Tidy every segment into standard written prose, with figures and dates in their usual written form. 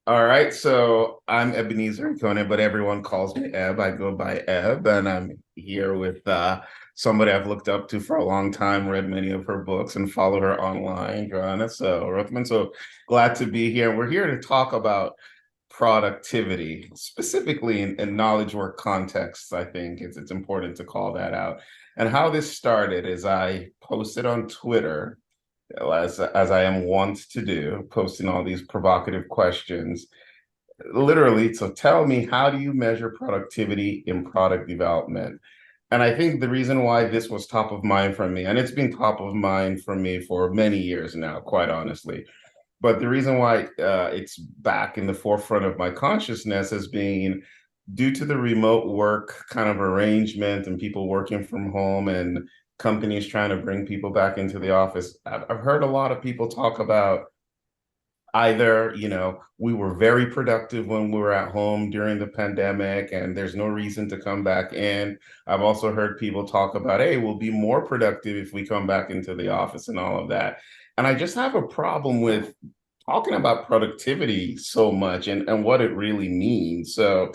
All right, so I'm Ebenezer Conan, but everyone calls me Eb. I go by Eb, and I'm here with somebody I've looked up to for a long time, read many of her books, and follow her online, Johanna. So, Rothman, so glad to be here. We're here to talk about productivity, specifically in knowledge work contexts. I think it's important to call that out. And how this started is I posted on Twitter as I am wont to do, posting all these provocative questions, literally. So tell me, how do you measure productivity in product development? And I think the reason why this was top of mind for me, and it's been top of mind for me for many years now, quite honestly, but the reason why it's back in the forefront of my consciousness as being due to the remote work kind of arrangement and people working from home and companies trying to bring people back into the office. I've heard a lot of people talk about either, we were very productive when we were at home during the pandemic and there's no reason to come back in. I've also heard people talk about, hey, we'll be more productive if we come back into the office and all of that. And I just have a problem with talking about productivity so much and what it really means. So,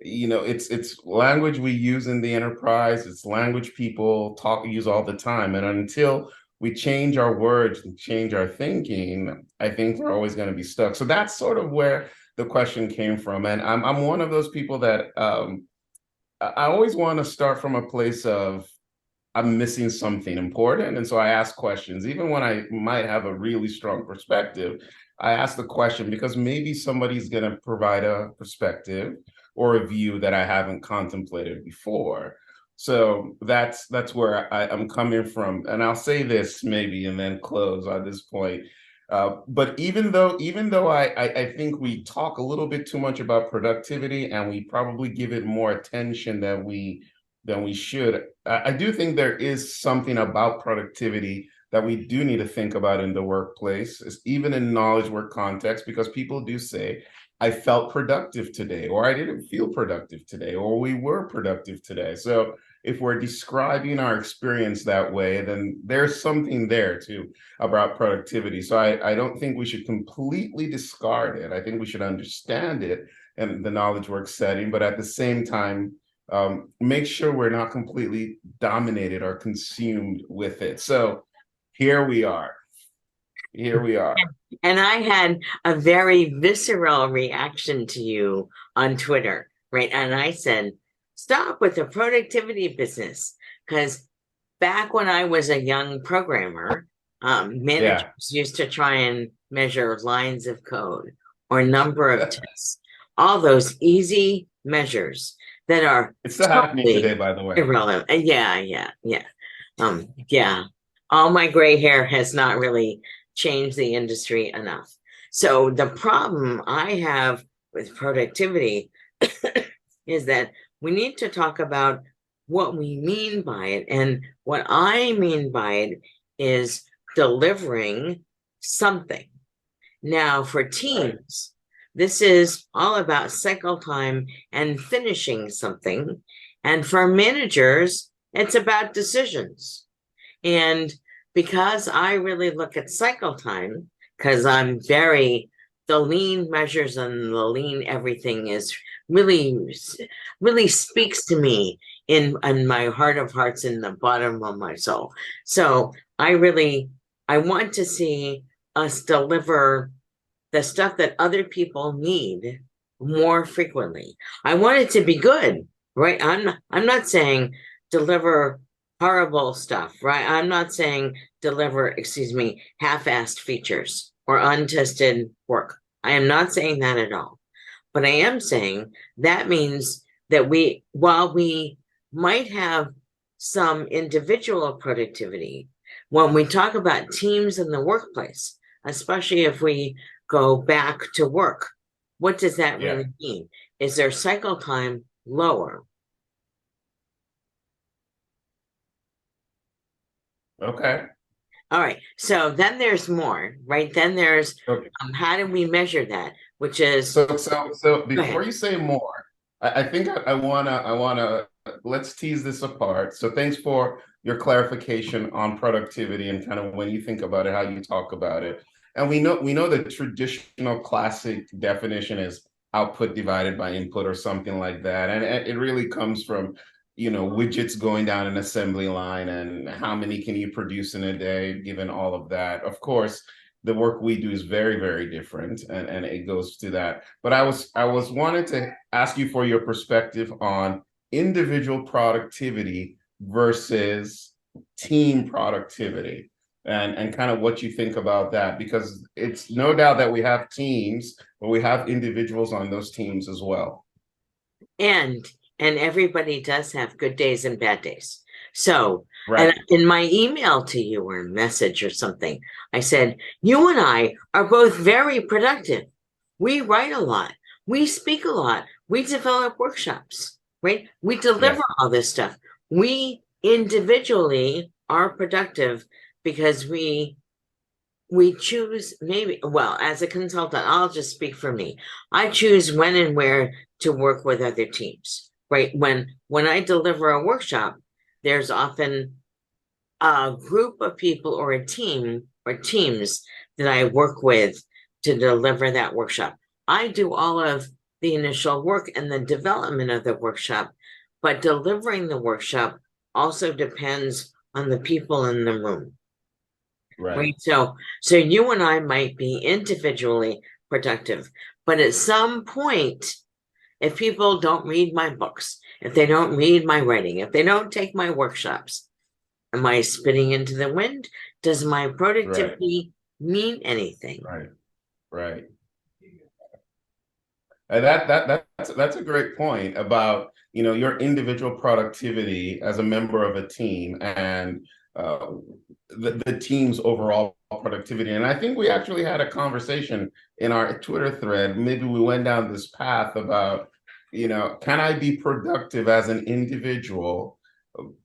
it's language we use in the enterprise, it's language people use all the time. And until we change our words and change our thinking, I think we're always going to be stuck. So that's sort of where the question came from. And I'm one of those people that I always want to start from a place of I'm missing something important. And so I ask questions, even when I might have a really strong perspective. I ask the question because maybe somebody's going to provide a perspective or a view that I haven't contemplated before. So that's where I'm coming from. And I'll say this maybe and then close on this point. But even though I think we talk a little bit too much about productivity and we probably give it more attention than we should. I do think there is something about productivity that we do need to think about in the workplace, even in knowledge work context, because people do say, I felt productive today, or I didn't feel productive today, or we were productive today. So if we're describing our experience that way, then there's something there too about productivity. So I don't think we should completely discard it. I think we should understand it in the knowledge work setting, but at the same time, make sure we're not completely dominated or consumed with it. So here we are. Here we are. And I had a very visceral reaction to you on Twitter, right? And I said, stop with the productivity business. Because back when I was a young programmer, Yeah, managers used to try and measure lines of code or number of tests, all those easy measures that are it's still happening totally today, by the way. irrelevant. Yeah. Yeah. All my gray hair has not really changed the industry enough. So the problem I have with productivity is that we need to talk about what we mean by it. And what I mean by it is delivering something. Now, for teams, this is all about cycle time and finishing something. And for managers, it's about decisions. And because I really look at cycle time, because I'm very, the lean measures and the lean everything is really, really speaks to me in my heart of hearts, in the bottom of my soul. So I want to see us deliver the stuff that other people need more frequently. I want it to be good, right? I'm not saying deliver horrible stuff, right? I'm not saying deliver, excuse me, half-assed features or untested work. I am not saying that at all. But I am saying that means that while we might have some individual productivity, when we talk about teams in the workplace, especially if we go back to work, what does that Yeah. really mean? Is their cycle time lower? Okay. All right. So then there's more, right? Then there's Okay. how do we measure that? Which is, So go before ahead. you say more, I think I wanna let's tease this apart. So thanks for your clarification on productivity and kind of when you think about it, how you talk about it. And we know the traditional classic definition is output divided by input or something like that. And it really comes from, widgets going down an assembly line and how many can you produce in a day, given all of that. Of course, the work we do is very, very different, and it goes to that. But I was wanted to ask you for your perspective on individual productivity versus team productivity, and kind of what you think about that, because it's no doubt that we have teams, but we have individuals on those teams as well. And everybody does have good days and bad days. So, and Right. in my email to you or message or something, I said, you and I are both very productive. We write a lot. We speak a lot. We develop workshops, right? We deliver Yes. all this stuff. We individually are productive because we choose, maybe, well, as a consultant, I'll just speak for me. I choose when and where to work with other teams, right? When I deliver a workshop, there's often a group of people or a team or teams that I work with to deliver that workshop. I do all of the initial work and the development of the workshop, but delivering the workshop also depends on the people in the room. Right. Right. So you and I might be individually productive, but at some point, if people don't read my books, if they don't read my writing, if they don't take my workshops, am I spitting into the wind? Does my Right. productivity mean anything? Right. Right. That's a great point about, your individual productivity as a member of a team, and uh, the team's overall productivity. And I think we actually had a conversation in our Twitter thread. Maybe we went down this path about, can I be productive as an individual,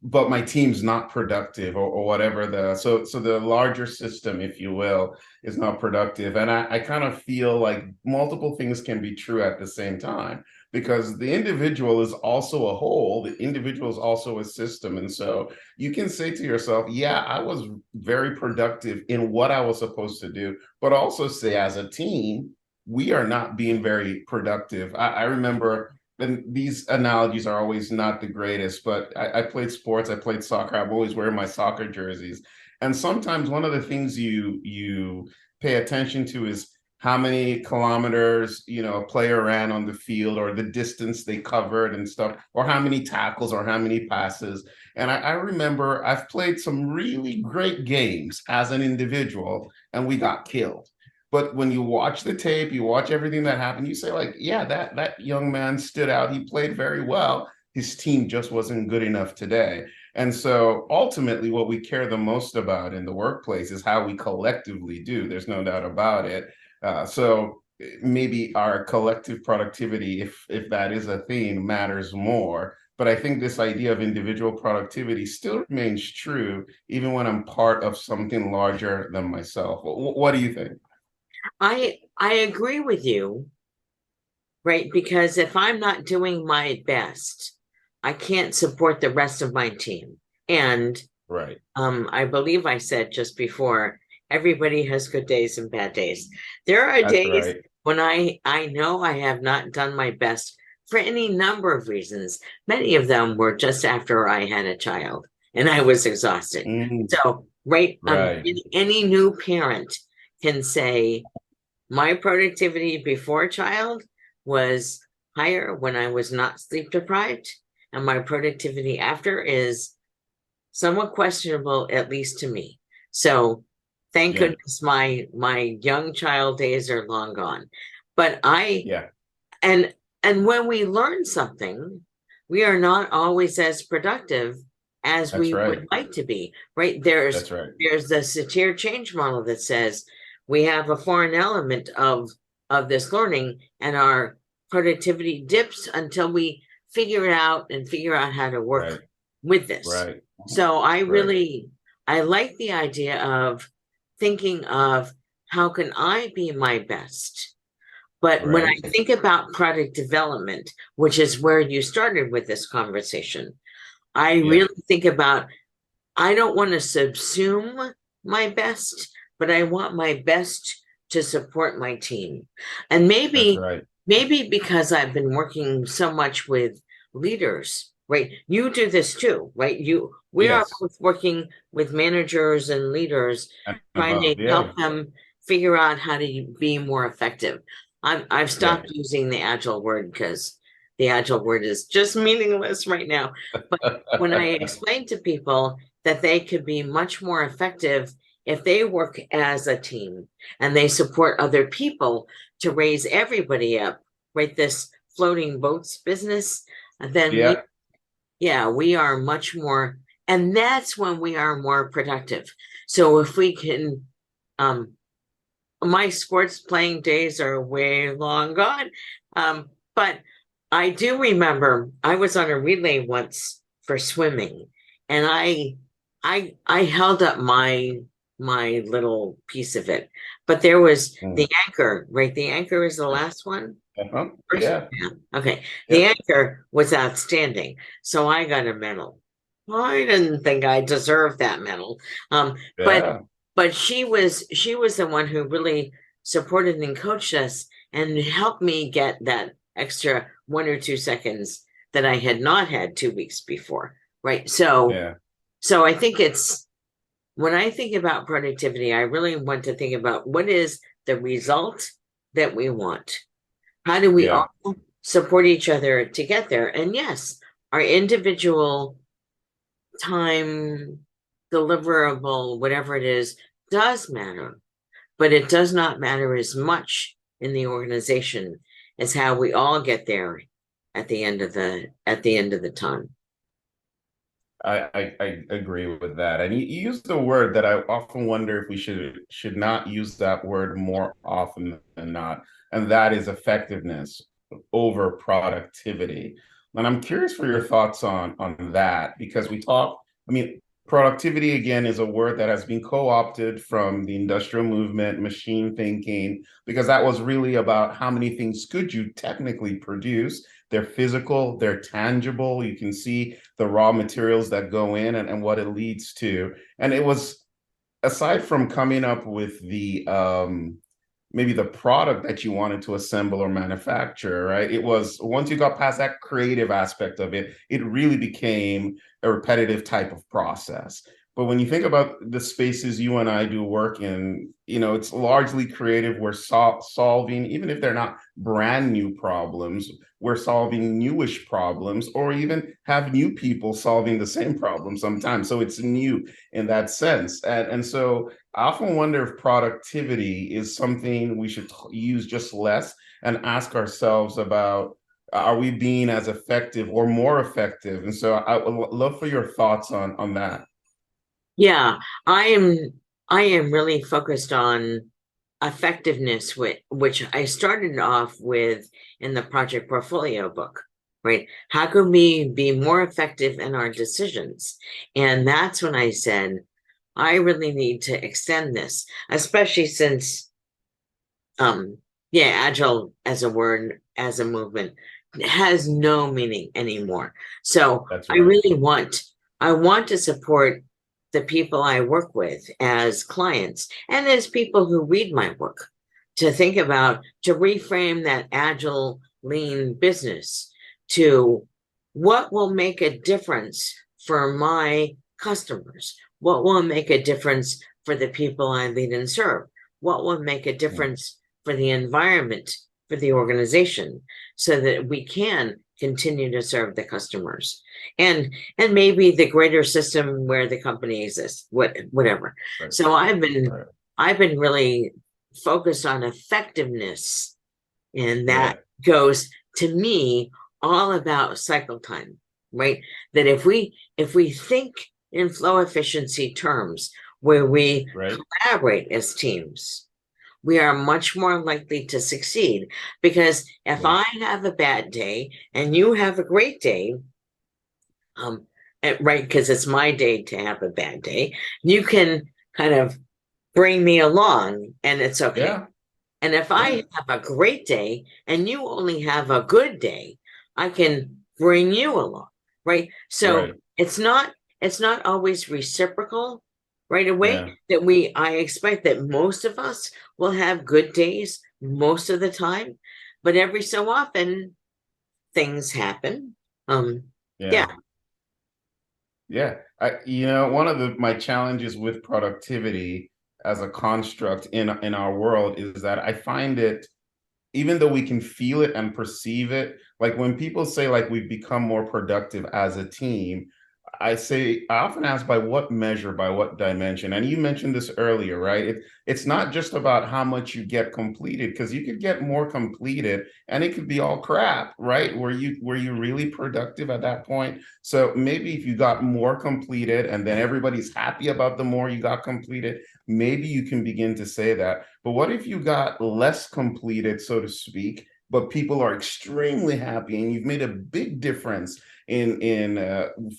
but my team's not productive, or whatever, so the larger system, if you will, is not productive. And I kind of feel like multiple things can be true at the same time, because the individual is also a whole, the individual is also a system. And so you can say to yourself, yeah, I was very productive in what I was supposed to do, but also say, as a team, we are not being very productive. I remember, and these analogies are always not the greatest, but I played sports, I played soccer, I'm always wearing my soccer jerseys. And sometimes one of the things you pay attention to is how many kilometers, a player ran on the field, or the distance they covered and stuff, or how many tackles or how many passes. And I remember I've played some really great games as an individual, and we got killed. But when you watch the tape, you watch everything that happened, you say, like, yeah, that young man stood out. He played very well. His team just wasn't good enough today. And so ultimately, what we care the most about in the workplace is how we collectively do. There's no doubt about it. So maybe our collective productivity, if that is a theme, matters more. But I think this idea of individual productivity still remains true, even when I'm part of something larger than myself. What do you think? I agree with you, right? Because if I'm not doing my best, I can't support the rest of my team. And Right. I believe I said just before, everybody has good days and bad days. There are That's days right. when I know I have not done my best for any number of reasons. Many of them were just after I had a child and I was exhausted. Mm, So, right, right. any new parent can say my productivity before child was higher when I was not sleep deprived, and my productivity after is somewhat questionable, at least to me. So thank Yeah. goodness my young child days are long gone. But I Yeah. and and when we learn something, we are not always as productive as That's we right. would like to be, right? There's That's right. there's the satir change model that says we have a foreign element of this learning, and our productivity dips until we figure out how to work Right. with this. Right. So Right. I like the idea of thinking of how can I be my best? But when I Right. think about product development, which is where you started with this conversation, I Yeah. really think about I don't want to subsume my best, but I want my best to support my team. And That's maybe, right. maybe because I've been working so much with leaders, right? You do this too, right? We are Yes. both working with managers and leaders, And trying to above. Yeah. help them figure out how to be more effective. I've Yeah. stopped using the agile word because the agile word is just meaningless right now. But when I explain to people that they could be much more effective if they work as a team and they support other people to raise everybody up, right? This floating boats business, then Yeah. yeah, we are much more, and that's when we are more productive. So if we can, um, my sports playing days are way long gone. But I do remember I was on a relay once for swimming, and I held up my little piece of it, but there was Mm. the anchor, right? The anchor is the last one. Uh-huh. First, Yeah. yeah. Okay. The Yep. anchor was outstanding, so I got a medal. I didn't think I deserved that medal. But Yeah. she was the one who really supported and coached us and helped me get that extra 1 or 2 seconds that I had not had 2 weeks before. Right. Yeah. So I think it's when I think about productivity, I really want to think about what is the result that we want. How do we all Yeah. support each other to get there? And yes, our individual time deliverable, whatever it is, does matter, but it does not matter as much in the organization as how we all get there at the end of the time. I agree with that. And you used a word that I often wonder if we should not use that word more often than not, and that is effectiveness over productivity. And I'm curious for your thoughts on that because we talk, I mean, productivity again is a word that has been co-opted from the industrial movement, machine thinking, because that was really about how many things could you technically produce. They're physical, they're tangible. You can see the raw materials that go in and what it leads to. And it was aside from coming up with the maybe the product that you wanted to assemble or manufacture, right? It was once you got past that creative aspect of it, it really became a repetitive type of process. But when you think about the spaces you and I do work in, it's largely creative. We're solving, even if they're not brand new problems, we're solving newish problems, or even have new people solving the same problem sometimes. So it's new in that sense. And so I often wonder if productivity is something we should use just less and ask ourselves about are we being as effective or more effective? And so I would love for your thoughts on that. Yeah, I am I am really focused on effectiveness, which I started off with in the project portfolio book, right? How can we be more effective in our decisions? And that's when I said, I really need to extend this, especially since um yeah, agile as a word, as a movement has no meaning anymore. So That's I right. really want to support the people I work with as clients and as people who read my work to think about, to reframe that agile lean business to what will make a difference for my customers, what will make a difference for the people I lead and serve, what will make a Mm. difference for the environment, for the organization, so that we can continue to serve the customers and maybe the greater system where the company exists, whatever. Right. So Right. I've been really focused on effectiveness, and that Yeah. goes to me all about cycle time, right? That if we think in flow efficiency terms where we Right. collaborate as teams, we are much more likely to succeed. Because if Yeah. I have a bad day and you have a great day, um, right, because it's my day to have a bad day, you can kind of bring me along and it's okay. Yeah. And if Yeah. I have a great day and you only have a good day, I can bring you along, right? So Right. it's not always reciprocal, right away, Yeah. that I expect that most of us will have good days most of the time, but every so often things happen. Um, yeah, Yeah. Yeah. One of my challenges with productivity as a construct in our world is that I find it, even though we can feel it and perceive it, like when people say like we've become more productive as a team, I often ask by what measure, by what dimension. And you mentioned this earlier, right? It's not just about how much you get completed, because you could get more completed and it could be all crap, right? Were you really productive at that point? So maybe if you got more completed and then everybody's happy about the more you got completed, maybe you can begin to say that. But what if you got less completed, so to speak, but people are extremely happy and you've made a big difference in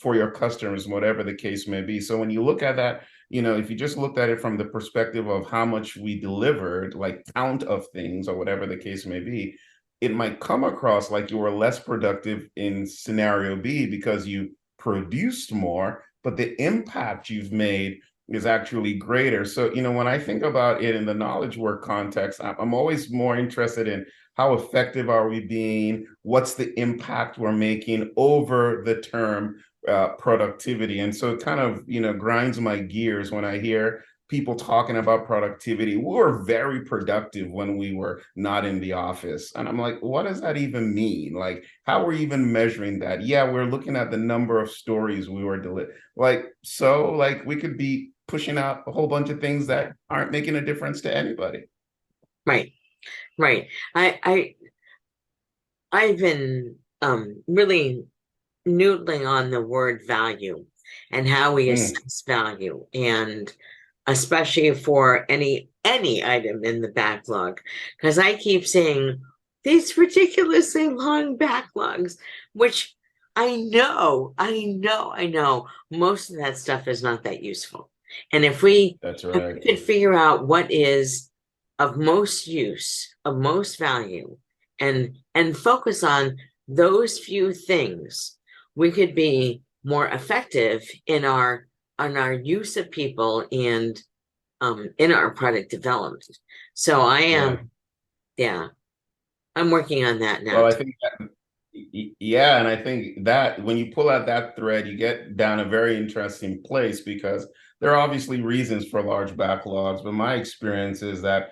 for your customers, whatever the case may be. So when you look at that, if you just looked at it from the perspective of how much we delivered, like count of things or whatever the case may be, it might come across like you were less productive in scenario B because you produced more, but the impact you've made is actually greater. So, when I think about it in the knowledge work context, I'm always more interested in how effective are we being? What's the impact we're making over the term productivity? And so it kind of, grinds my gears when I hear people talking about productivity. We were very productive when we were not in the office. And I'm like, what does that even mean? Like, how are we even measuring that? Yeah, we're looking at the number of stories we were delivering. Like, we could be pushing out a whole bunch of things that aren't making a difference to anybody. right, right. I've been really noodling on the word value and how we Mm, assess value, and especially for any item in the backlog, because I keep saying these ridiculously long backlogs, which I know most of that stuff is not that useful. And that's if we right. could figure out what is of most use, of most value, and focus on those few things, we could be more effective in our use of people and in our product development. So I Yeah. am, yeah, I'm working on that now Well, I too. think yeah, and I think that when you pull out that thread, you get down a very interesting place because there are obviously reasons for large backlogs, but my experience is that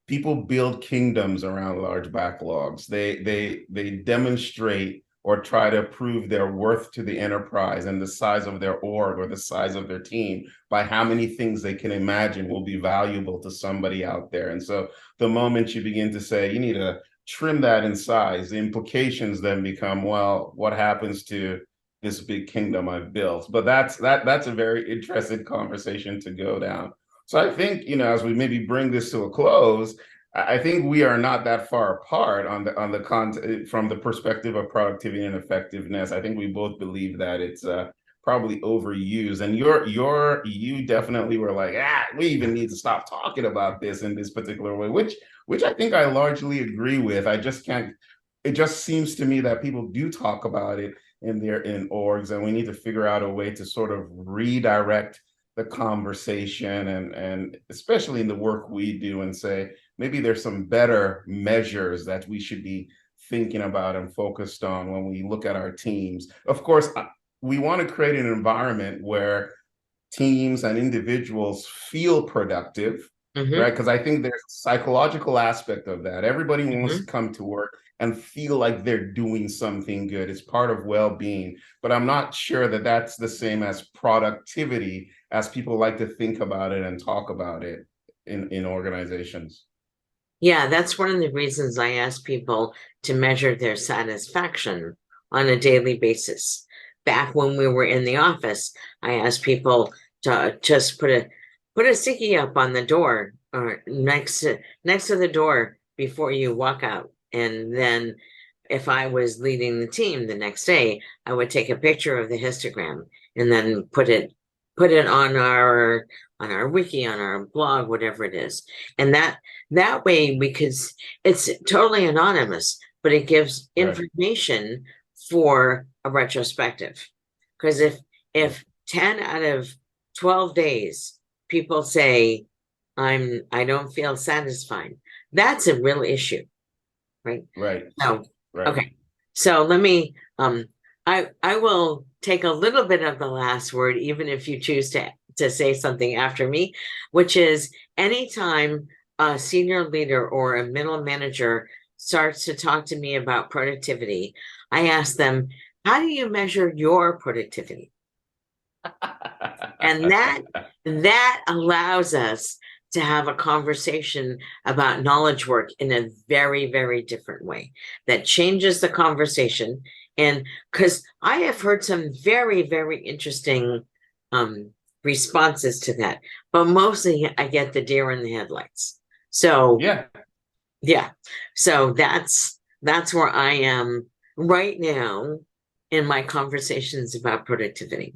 people build kingdoms around large backlogs. They demonstrate or try to prove their worth to the enterprise and the size of their org or the size of their team by how many things they can imagine will be valuable to somebody out there. And so the moment you begin to say you need to trim that in size, the implications then become, well, what happens to this big kingdom I've built? But that's a very interesting conversation to go down. So I think, as we maybe bring this to a close, I think we are not that far apart on the from the perspective of productivity and effectiveness. I think we both believe that it's probably overused. And you definitely were like, we even need to stop talking about this in this particular way, which I think I largely agree with. I just can't. It just seems to me that people do talk about it in orgs, and we need to figure out a way to sort of redirect the conversation and especially in the work we do, and say maybe there's some better measures that we should be thinking about and focused on when we look at our teams. Of course, we want to create an environment where teams and individuals feel productive, right? Hmm. Because I think there's a psychological aspect of that. Everybody wants to Hmm. come to work and feel like they're doing something good. It's part of well-being, but I'm not sure that that's the same as productivity as people like to think about it and talk about it in organizations. Yeah, that's one of the reasons I ask people to measure their satisfaction on a daily basis. Back when we were in the office, I asked people to just put a sticky up on the door or next to the door before you walk out. And then if I was leading the team the next day, I would take a picture of the histogram and then put it on our wiki, on our blog, whatever it is. And that way we could, it's totally anonymous, but it gives Right. information for a retrospective. Because if 10 out of 12 days people say, I don't feel satisfied. That's a real issue, right? Right. So, Right. okay. So let me I will take a little bit of the last word, even if you choose to say something after me, which is anytime a senior leader or a middle manager starts to talk to me about productivity, I ask them, how do you measure your productivity? And that allows us to have a conversation about knowledge work in a very, very different way that changes the conversation. And because I have heard some very, very interesting um, responses to that, but mostly I get the deer in the headlights. So Yeah, yeah, so that's where I am right now in my conversations about productivity.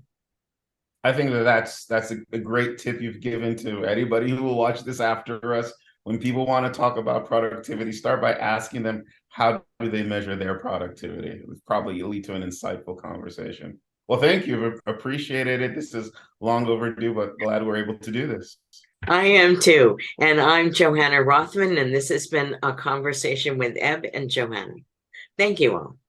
I think that that's a great tip you've given to anybody who will watch this after us. When people want to talk about productivity, start by asking them how do they measure their productivity. It would probably lead to an insightful conversation. Well, thank you. Appreciated it. This is long overdue, but glad we're able to do this. I am too. And I'm Johanna Rothman, and this has been a conversation with Eb and Johanna. Thank you all.